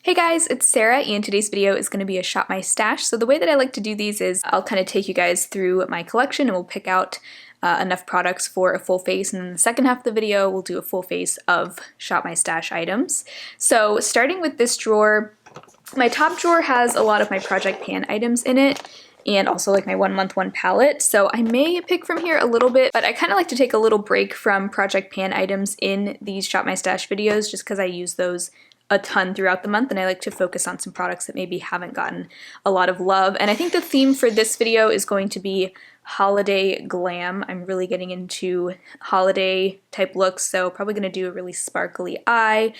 Hey guys, it's Sarah, and today's video is going to be a Shop My Stash. So the way that I like to do these is I'll kind of take you guys through my collection and we'll pick out enough products for a full face, and then the second half of the video we'll do a full face of Shop My Stash items. So starting with this drawer, my top drawer has a lot of my Project Pan items in it, and also like my 1 month 1 palette. So I may pick from here a little bit, but I kind of like to take a little break from Project Pan items in these Shop My Stash videos just because I use those a ton throughout the month, and I like to focus on some products that maybe haven't gotten a lot of love. And I think the theme for this video is going to be holiday glam. I'm really getting into holiday type looks, so probably going to do a really sparkly eye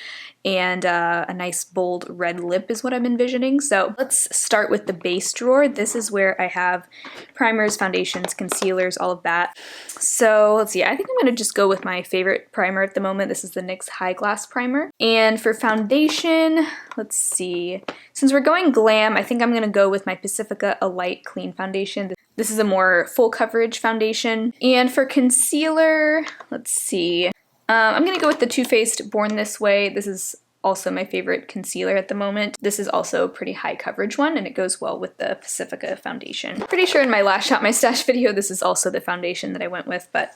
and a nice bold red lip is what I'm envisioning. So let's start with the base drawer. This is where I have primers, foundations, concealers, all of that. So let's see, I think I'm going to just go with my favorite primer at the moment. This is the NYX High Glass Primer. And for foundation, let's see, since we're going glam, I think I'm going to go with my Pacifica A Light Clean Foundation. This is a more full coverage foundation. And for concealer, let's see, I'm going to go with the Too Faced Born This Way. This is also my favorite concealer at the moment. This is also a pretty high coverage one, and it goes well with the Pacifica foundation. Pretty sure in my last Shop My Stash video, this is also the foundation that I went with, but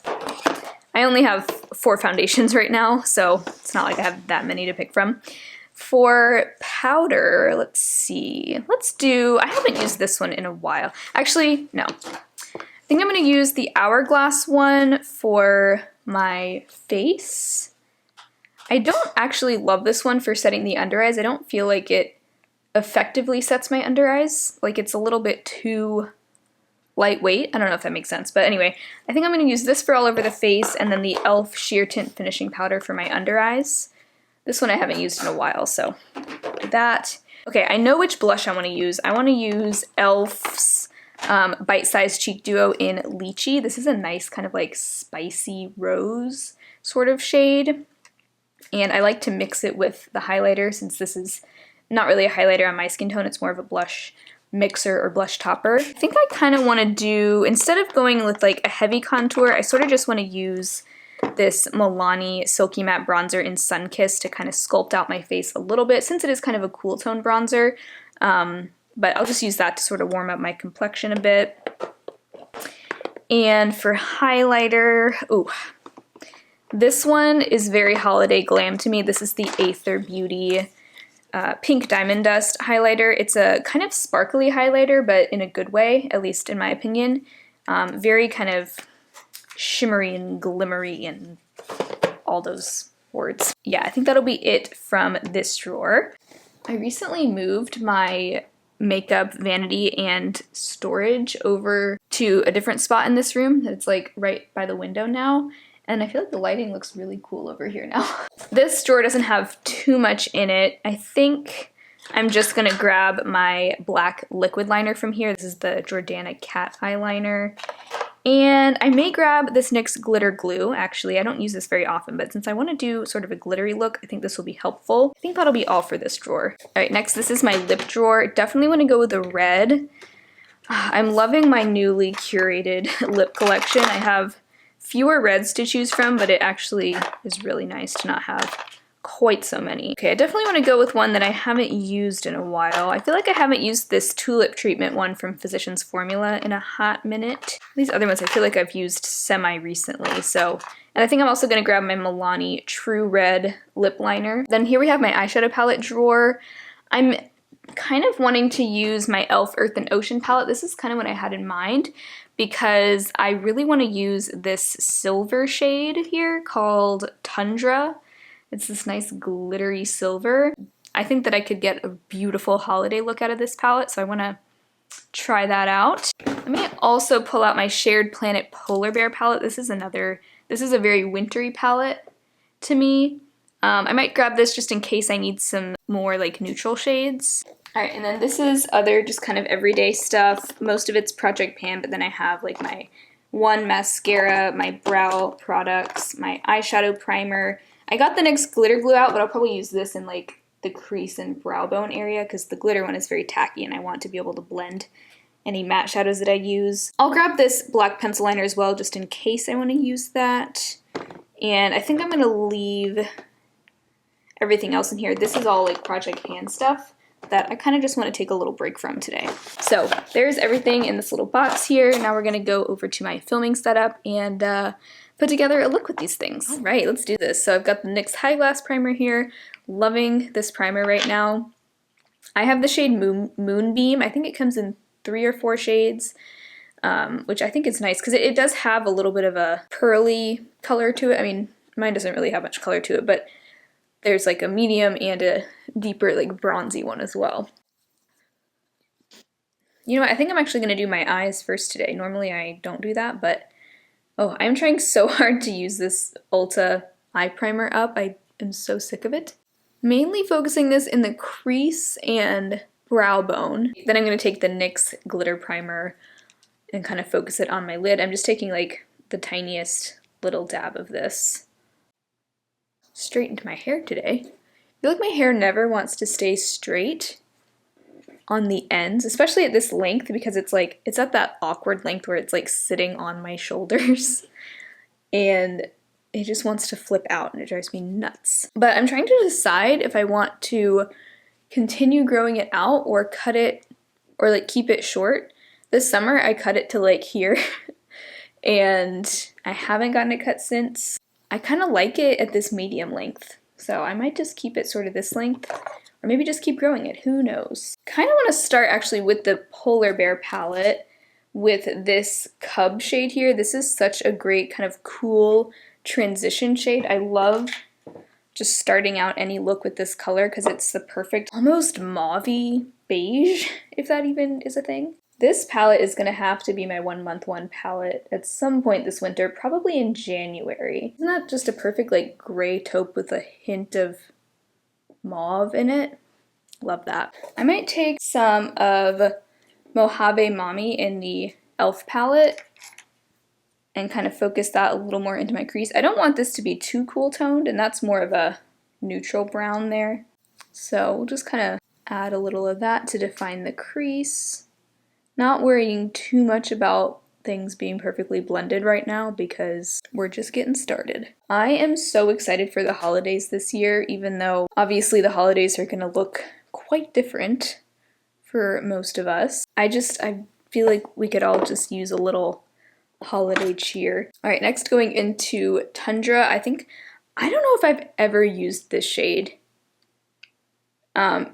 I only have 4 foundations right now, so it's not like I have that many to pick from. For powder, let's see, I haven't used this one in a while. Actually, no. I think I'm going to use the Hourglass one for my face. I don't actually love this one for setting the under eyes. I don't feel like it effectively sets my under eyes. Like, it's a little bit too lightweight. I don't know if that makes sense, but anyway, I think I'm going to use this for all over the face, and then the e.l.f. Sheer Tint Finishing Powder for my under eyes. This one I haven't used in a while, so that. Okay, I know which blush I want to use. I want to use e.l.f.'s Bite Size Cheek Duo in Lychee. This is a nice kind of like spicy rose sort of shade. And I like to mix it with the highlighter, since this is not really a highlighter on my skin tone, it's more of a blush mixer or blush topper. I think I kind of want to do, instead of going with like a heavy contour, I sort of just want to use this Milani Silky Matte Bronzer in Sunkissed to kind of sculpt out my face a little bit, since it is kind of a cool tone bronzer. But I'll just use that to sort of warm up my complexion a bit. And for highlighter, ooh, this one is very holiday glam to me. This is the Aether Beauty Pink Diamond Dust highlighter. It's a kind of sparkly highlighter, but in a good way, at least in my opinion. Very kind of shimmery and glimmery and all those words. Yeah, I think that'll be it from this drawer. I recently moved my makeup vanity and storage over to a different spot in this room. It's like right by the window now. And I feel like the lighting looks really cool over here now. This drawer doesn't have too much in it. I think I'm just gonna grab my black liquid liner from here. This is the Jordana Cat Eyeliner. And I may grab this NYX Glitter Glue. Actually, I don't use this very often, but since I want to do sort of a glittery look, I think this will be helpful. I think that'll be all for this drawer. All right, next, this is my lip drawer. Definitely want to go with a red. I'm loving my newly curated lip collection. I have fewer reds to choose from, but it actually is really nice to not have quite so many. Okay, I definitely want to go with one that I haven't used in a while. I feel like I haven't used this Tulip Treatment one from Physicians Formula in a hot minute. These other ones I feel like I've used semi-recently, so. And I think I'm also going to grab my Milani True Red lip liner. Then here we have my eyeshadow palette drawer. I'm kind of wanting to use my e.l.f. Earth and Ocean palette. This is kind of what I had in mind, because I really want to use this silver shade here called Tundra. It's this nice glittery silver. I think that I could get a beautiful holiday look out of this palette, so I want to try that out. Let me also pull out my Shared Planet Polar Bear palette. This is a very wintry palette to me. I might grab this just in case I need some more like neutral shades. All right, and then this is other just kind of everyday stuff. Most of it's Project Pan, but then I have like my one mascara, my brow products, my eyeshadow primer. I got the NYX Glitter Glue out, but I'll probably use this in like the crease and brow bone area because the glitter one is very tacky and I want to be able to blend any matte shadows that I use. I'll grab this black pencil liner as well just in case I want to use that. And I think I'm going to leave everything else in here. This is all like Project Pan stuff that I kind of just want to take a little break from today. So there's everything in this little box here. Now we're going to go over to my filming setup and put together a look with these things. All right, let's do this. So I've got the NYX High Glass Primer here. Loving this primer right now. I have the shade Moonbeam. I think it comes in 3 or 4 shades, which I think is nice because it does have a little bit of a pearly color to it. I mean, mine doesn't really have much color to it, but there's like a medium and a deeper like bronzy one as well. You know what, I think I'm actually going to do my eyes first today. Normally I don't do that, but oh, I'm trying so hard to use this Ulta eye primer up. I am so sick of it. Mainly focusing this in the crease and brow bone. Then I'm going to take the NYX glitter primer and kind of focus it on my lid. I'm just taking like the tiniest little dab of this. Straight into my hair today. I feel like my hair never wants to stay straight on the ends, especially at this length, because it's like, it's at that awkward length where it's like sitting on my shoulders and it just wants to flip out and it drives me nuts. But I'm trying to decide if I want to continue growing it out or cut it or like keep it short. This summer I cut it to like here and I haven't gotten it cut since. I kind of like it at this medium length, so I might just keep it sort of this length, or maybe just keep growing it, who knows. Kind of want to start actually with the Polar Bear palette with this Cub shade here. This is such a great kind of cool transition shade. I love just starting out any look with this color because it's the perfect, almost mauve-y beige, if that even is a thing. This palette is going to have to be my 1 month one palette at some point this winter, probably in January. Isn't that just a perfect like gray taupe with a hint of mauve in it? Love that. I might take some of Mojave Mami in the e.l.f. palette and kind of focus that a little more into my crease. I don't want this to be too cool toned, and that's more of a neutral brown there. So we'll just kind of add a little of that to define the crease. Not worrying too much about things being perfectly blended right now because we're just getting started. I am so excited for the holidays this year, even though obviously the holidays are going to look quite different for most of us. I feel like we could all just use a little holiday cheer. All right, next going into Tundra. I don't know if I've ever used this shade.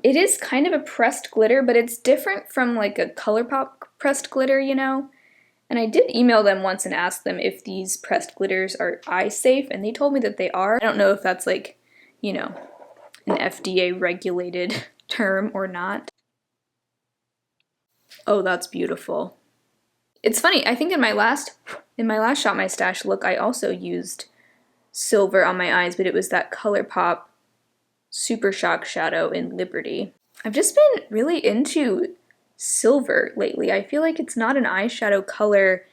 It is kind of a pressed glitter, but it's different from like a ColourPop pressed glitter, you know? And I did email them once and ask them if these pressed glitters are eye safe, and they told me that they are. I don't know if that's like, you know, an FDA regulated term or not. Oh, that's beautiful. It's funny, I think in my last Shop My Stash look, I also used silver on my eyes, but it was that ColourPop Super Shock Shadow in Liberty. I've just been really into silver lately. I feel like it's not an eyeshadow color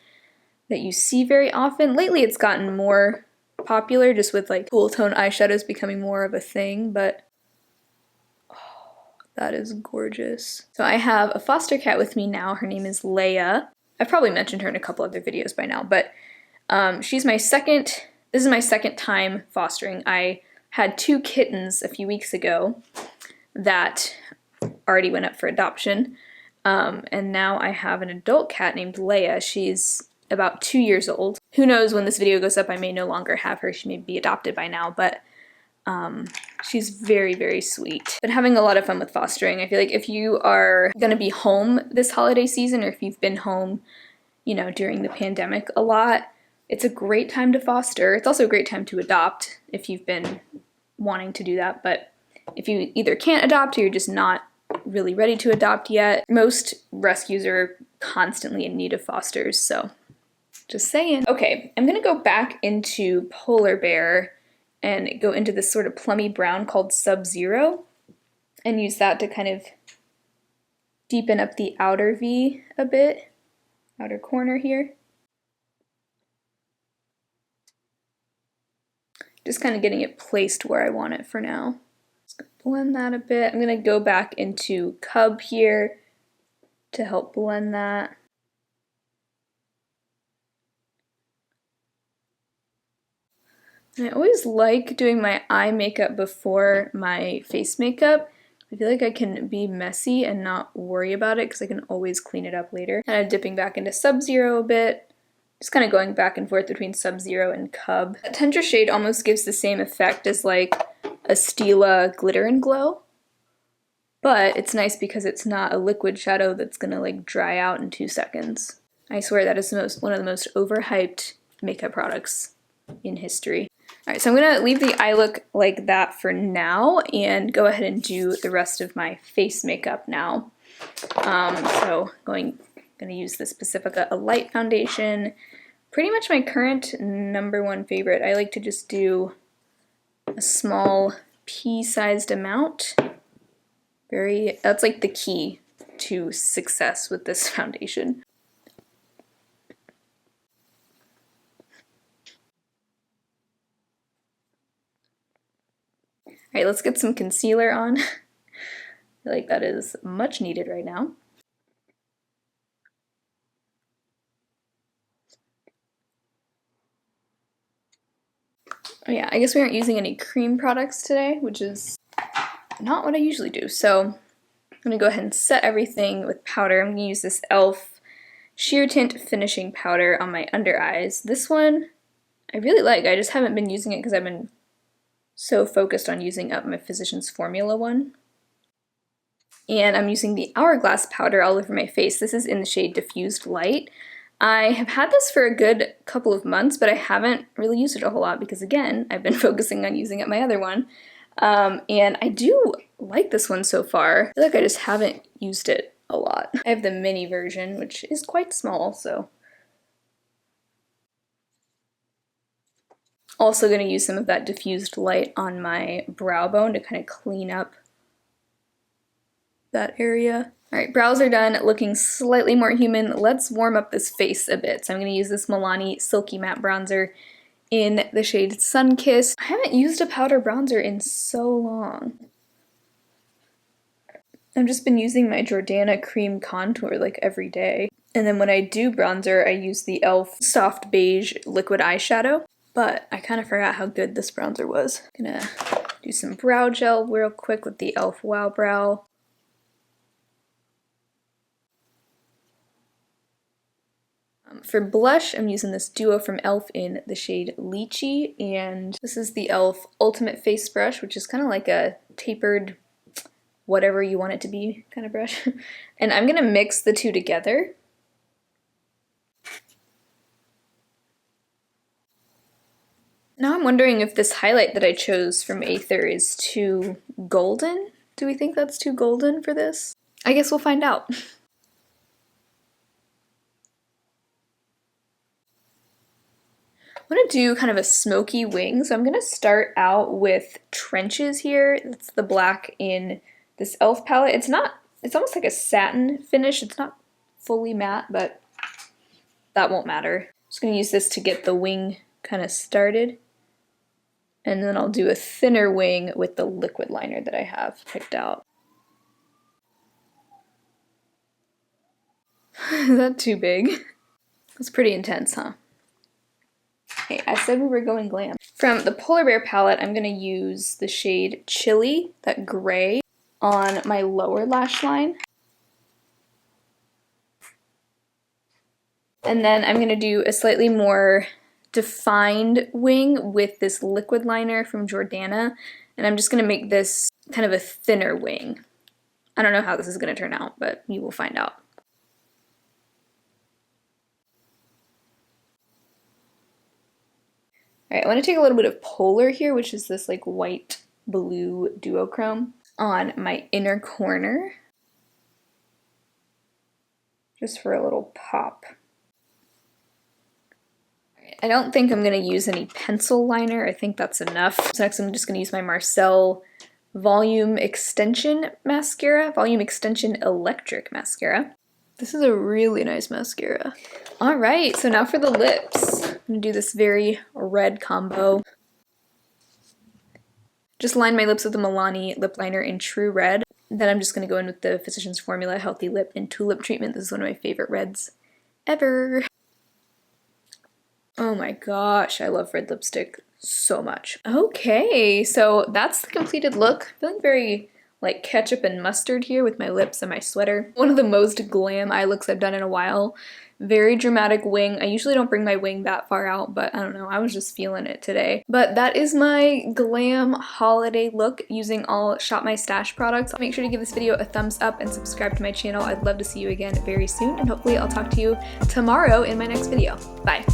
that you see very often. Lately it's gotten more popular just with like cool tone eyeshadows becoming more of a thing, but oh, that is gorgeous. So I have a foster cat with me now. Her name is Leia. I've probably mentioned her in a couple other videos by now, but this is my second time fostering. I had 2 kittens a few weeks ago that already went up for adoption, and now I have an adult cat named Leia. She's about 2 years old. Who knows, when this video goes up I may no longer have her. She may be adopted by now, but she's very, very sweet. Been having a lot of fun with fostering. I feel like if you are gonna be home this holiday season, or if you've been home, you know, during the pandemic a lot, it's a great time to foster. It's also a great time to adopt if you've been wanting to do that, but if you either can't adopt or you're just not really ready to adopt yet, most rescues are constantly in need of fosters, so just saying. Okay, I'm gonna go back into Polar Bear and go into this sort of plummy brown called Sub-Zero and use that to kind of deepen up the outer V a bit, outer corner here. Just kind of getting it placed where I want it for now. Just gonna blend that a bit. I'm gonna go back into Cub here to help blend that. And I always like doing my eye makeup before my face makeup. I feel like I can be messy and not worry about it because I can always clean it up later. Kind of dipping back into Sub-Zero a bit. Just kind of going back and forth between Sub-Zero and Cub. That Tundra shade almost gives the same effect as like a Stila Glitter and Glow. But it's nice because it's not a liquid shadow that's gonna like dry out in 2 seconds. I swear that is one of the most overhyped makeup products in history. Alright, so I'm gonna leave the eye look like that for now and go ahead and do the rest of my face makeup now. So gonna use this Pacifica A Light foundation. Pretty much my current #1 favorite. I like to just do a small pea-sized amount. That's like the key to success with this foundation. Alright, let's get some concealer on. I feel like that is much needed right now. Oh yeah, I guess we aren't using any cream products today, which is not what I usually do. So I'm going to go ahead and set everything with powder. I'm going to use this e.l.f. Sheer Tint Finishing Powder on my under eyes. This one I really like. I just haven't been using it because I've been so focused on using up my Physicians Formula one. And I'm using the Hourglass powder all over my face. This is in the shade Diffused Light. I have had this for a good couple of months, but I haven't really used it a whole lot because, again, I've been focusing on using up my other one. And I do like this one so far. I feel like I just haven't used it a lot. I have the mini version, which is quite small, so. Also going to use some of that Diffused Light on my brow bone to kind of clean up that area. Alright, brows are done, looking slightly more human. Let's warm up this face a bit. So I'm going to use this Milani Silky Matte Bronzer in the shade Sunkissed. I haven't used a powder bronzer in so long. I've just been using my Jordana Cream Contour like every day. And then when I do bronzer, I use the e.l.f. Soft Beige Liquid Eyeshadow. But I kind of forgot how good this bronzer was. Gonna do some brow gel real quick with the e.l.f. Wow Brow. For blush, I'm using this duo from e.l.f. in the shade Lychee, and this is the e.l.f. Ultimate Face Brush, which is kind of like a tapered, whatever you want it to be kind of brush. And I'm gonna mix the two together. Now I'm wondering if this highlight that I chose from Aether is too golden. Do we think that's too golden for this? I guess we'll find out. I'm going to do kind of a smoky wing, so I'm going to start out with Trenches here. That's the black in this e.l.f. palette. It's almost like a satin finish. It's not fully matte, but that won't matter. I'm just going to use this to get the wing kind of started. And then I'll do a thinner wing with the liquid liner that I have picked out. Is that too big? That's pretty intense, huh? Okay, I said we were going glam. From the Polar Bear palette, I'm going to use the shade Chili, that gray, on my lower lash line. And then I'm going to do a slightly more defined wing with this liquid liner from Jordana. And I'm just going to make this kind of a thinner wing. I don't know how this is going to turn out, but you will find out. Alright, I want to take a little bit of Polar here, which is this like white blue duochrome, on my inner corner, just for a little pop. I don't think I'm going to use any pencil liner. I think that's enough. So next I'm just going to use my Marcel Volume Extension Mascara, Volume Extension Electric Mascara. This is a really nice mascara. Alright, so now for the lips. I'm going to do this very red combo. Just line my lips with the Milani lip liner in True Red. Then I'm just going to go in with the Physicians Formula Healthy Lip and Tulip treatment. This is one of my favorite reds ever. Oh my gosh, I love red lipstick so much. Okay, so that's the completed look. Feeling very like ketchup and mustard here with my lips and my sweater. One of the most glam eye looks I've done in a while. Very dramatic wing. I usually don't bring my wing that far out, but I don't know, I was just feeling it today. But that is my glam holiday look using all Shop My Stash products. Make sure to give this video a thumbs up and subscribe to my channel. I'd love to see you again very soon, and hopefully I'll talk to you tomorrow in my next video. Bye!